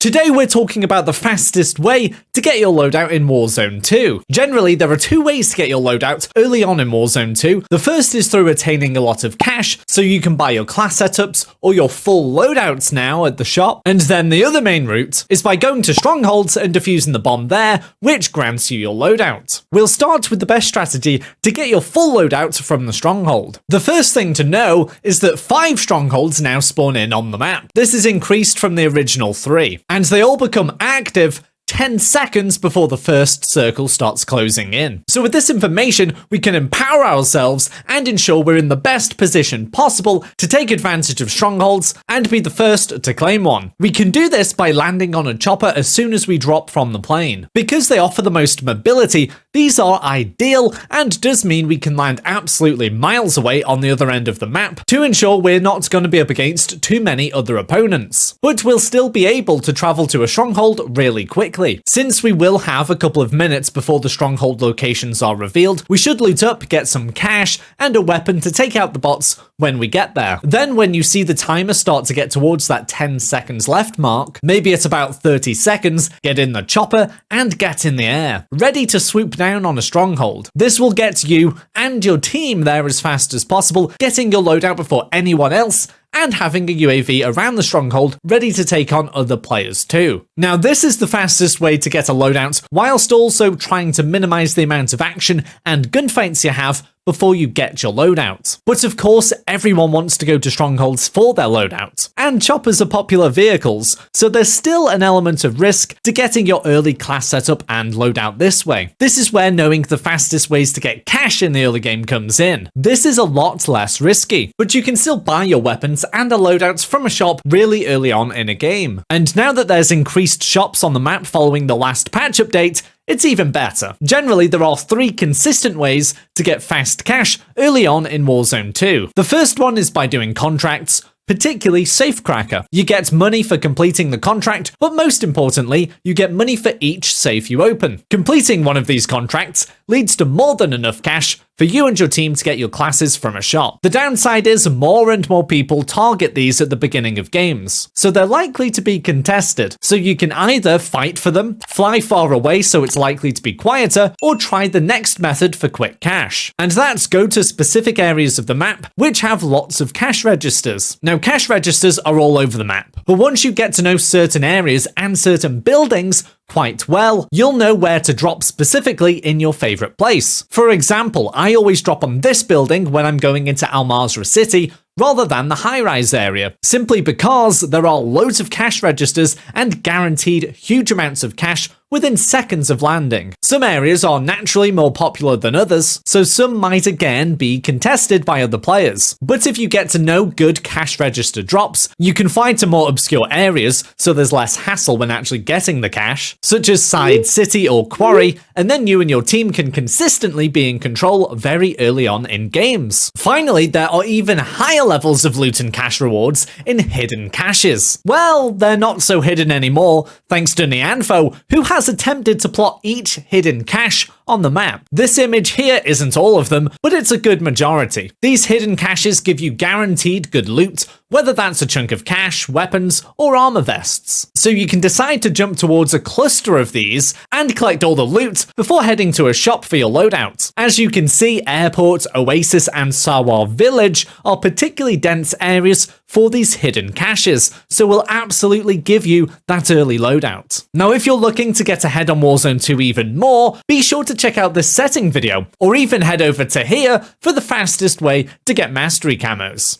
Today we're talking about the fastest way to get your loadout in Warzone 2. Generally, there are two ways to get your loadout early on in Warzone 2. The first is through attaining a lot of cash, so you can buy your class setups or your full loadouts now at the shop. And then the other main route is by going to strongholds and defusing the bomb there, which grants you your loadout. We'll start with the best strategy to get your full loadout from the stronghold. The first thing to know is that 5 strongholds now spawn in on the map. This is increased from the original 3, and they all become active 10 seconds before the first circle starts closing in. So with this information, we can empower ourselves and ensure we're in the best position possible to take advantage of strongholds and be the first to claim one. We can do this by landing on a chopper as soon as we drop from the plane. Because they offer the most mobility, these are ideal and does mean we can land absolutely miles away on the other end of the map to ensure we're not going to be up against too many other opponents. But we'll still be able to travel to a stronghold really quickly. Since we will have a couple of minutes before the stronghold locations are revealed, we should loot up, get some cash, and a weapon to take out the bots when we get there. Then when you see the timer start to get towards that 10 seconds left mark, maybe at about 30 seconds, get in the chopper and get in the air, ready to swoop down on a stronghold. This will get you and your team there as fast as possible, getting your loadout before anyone else, and having a UAV around the stronghold ready to take on other players too. Now this is the fastest way to get a loadout, whilst also trying to minimize the amount of action and gunfights you have before you get your loadout. But of course, everyone wants to go to strongholds for their loadout, and choppers are popular vehicles, so there's still an element of risk to getting your early class setup and loadout this way. This is where knowing the fastest ways to get cash in the early game comes in. This is a lot less risky, but you can still buy your weapons and the loadouts from a shop really early on in a game. And now that there's increased shops on the map following the last patch update, it's even better. Generally, there are 3 consistent ways to get fast cash early on in Warzone 2. The first one is by doing contracts, particularly Safecracker. You get money for completing the contract, but most importantly, you get money for each safe you open. Completing one of these contracts leads to more than enough cash for you and your team to get your classes from a shop. The downside is more and more people target these at the beginning of games, so they're likely to be contested. So you can either fight for them, fly far away so it's likely to be quieter, or try the next method for quick cash. And that's go to specific areas of the map which have lots of cash registers. Now cash registers are all over the map, but once you get to know certain areas and certain buildings quite well, you'll know where to drop specifically in your favorite place. For example, I always drop on this building when I'm going into Al Mazrah City rather than the high-rise area, simply because there are loads of cash registers and guaranteed huge amounts of cash within seconds of landing. Some areas are naturally more popular than others, so some might again be contested by other players. But if you get to know good cash register drops, you can find some more obscure areas so there's less hassle when actually getting the cash, such as Side City or Quarry, and then you and your team can consistently be in control very early on in games. Finally, there are even higher levels of loot and cash rewards in hidden caches. Well, they're not so hidden anymore, thanks to Neanfo, who has attempted to plot each hidden cache on the map. This image here isn't all of them, but it's a good majority. These hidden caches give you guaranteed good loot, whether that's a chunk of cash, weapons, or armor vests. So you can decide to jump towards a cluster of these and collect all the loot before heading to a shop for your loadout. As you can see, Airport, Oasis, and Sawar Village are particularly dense areas for these hidden caches, so will absolutely give you that early loadout. Now, if you're looking to get ahead on Warzone 2 even more, be sure to check out this setting video, or even head over to here for the fastest way to get mastery camos.